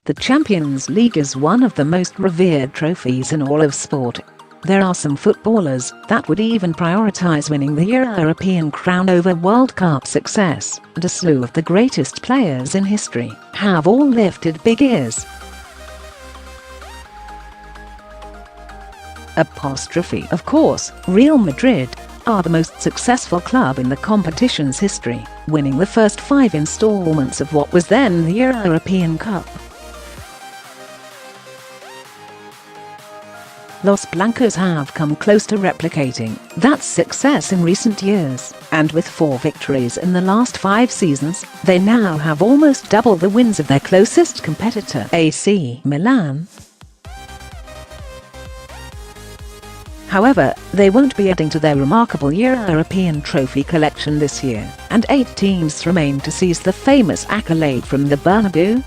The Champions League is one of the most revered trophies in all of sport. There are some footballers that would even prioritise winning the European crown over World Cup success, and a slew of the greatest players in history have all lifted big ears. Apostrophe, of course, Real Madrid are the most successful club in the competition's history, winning the first 5 installments of what was then the European Cup. Los Blancos have come close to replicating that success in recent years, and with 4 victories in the last 5 seasons, they now have almost double the wins of their closest competitor, AC Milan. However, they won't be adding to their remarkable European trophy collection this year, and 8 teams remain to seize the famous accolade from the Bernabeu.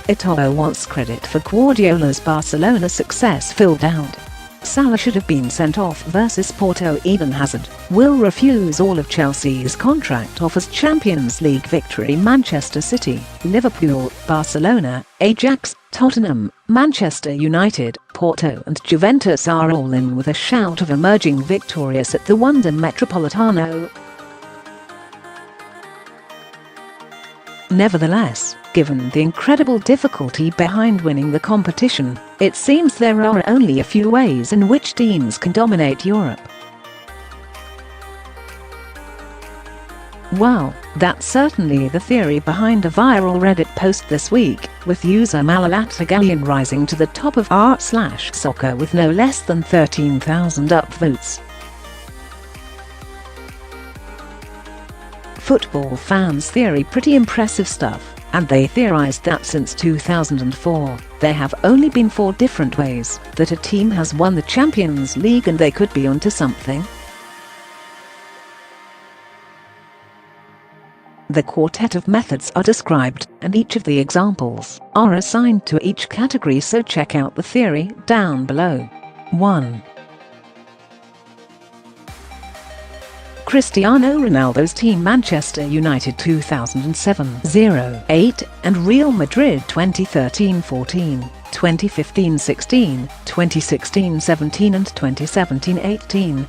Eto'o wants credit for Guardiola's Barcelona success. Phil Dowd. Salah should have been sent off versus Porto Eden Hazard. Will refuse all of Chelsea's contract offers. Champions League victory. Manchester City, Liverpool, Barcelona, Ajax, Tottenham, Manchester United, Porto and Juventus are all in with a shout of emerging victorious at the Wanda Metropolitano. Nevertheless, given the incredible difficulty behind winning the competition, it seems there are only a few ways in which teams can dominate Europe. Well, that's certainly the theory behind a viral Reddit post this week, with user Malalatagalian rising to the top of r/soccer with no less than 13,000 upvotes. Football fans' theory: pretty impressive stuff, and they theorized that since 2004, there have only been 4 different ways that a team has won the Champions League, and they could be onto something. The quartet of methods are described, and each of the examples are assigned to each category, so check out the theory down below. 1. Cristiano Ronaldo's team Manchester United 2007-08 and Real Madrid 2013-14, 2015-16, 2016-17 and 2017-18.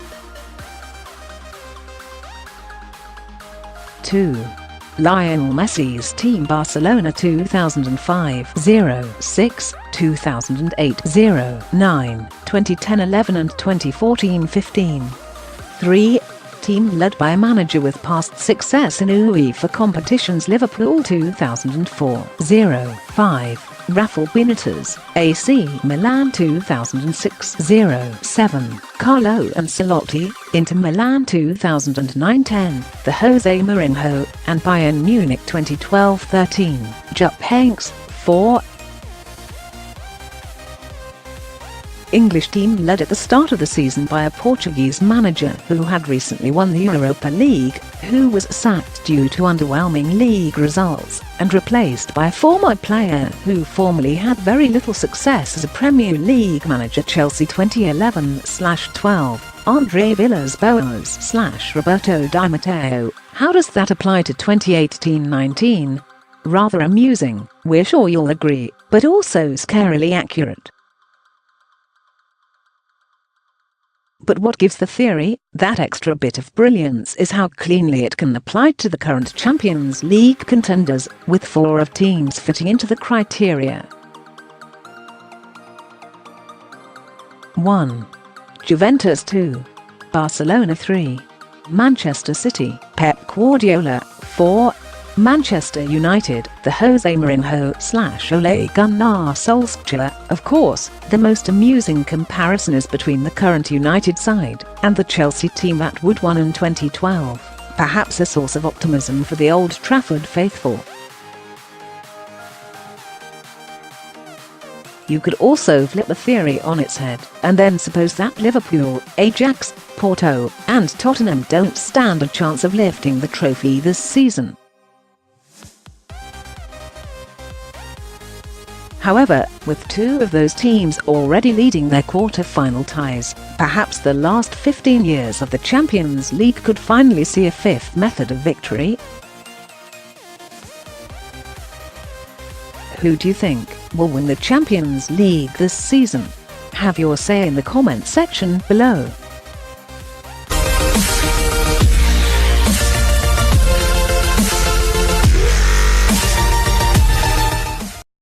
2. Lionel Messi's team Barcelona 2005-06, 2008-09, 2010-11 and 2014-15. 3. Team led by a manager with past success in UEFA competitions Liverpool 2004-05, Rafael Benitez, AC Milan 2006-07, Carlo Ancelotti, Inter Milan 2009-10, the Jose Mourinho and Bayern Munich 2012-13, Jupp Heynckes. 4. English team led at the start of the season by a Portuguese manager who had recently won the Europa League, who was sacked due to underwhelming league results, and replaced by a former player who formerly had very little success as a Premier League manager. Chelsea 2011-12, Andre Villas-Boas / Roberto di Matteo. How does that apply to 2018-19? Rather amusing, we're sure you'll agree, but also scarily accurate. But what gives the theory that extra bit of brilliance is how cleanly it can apply to the current Champions League contenders, with 4 of teams fitting into the criteria. 1. Juventus 2. Barcelona 3. Manchester City, Pep Guardiola. 4. Manchester United, the Jose Mourinho / Ole Gunnar Solskjaer. Of course, the most amusing comparison is between the current United side and the Chelsea team that would won in 2012, perhaps a source of optimism for the Old Trafford faithful. You could also flip the theory on its head, and then suppose that Liverpool, Ajax, Porto, and Tottenham don't stand a chance of lifting the trophy this season. However, with 2 of those teams already leading their quarter-final ties, perhaps the last 15 years of the Champions League could finally see a 5th method of victory. Who do you think will win the Champions League this season? Have your say in the comment section below.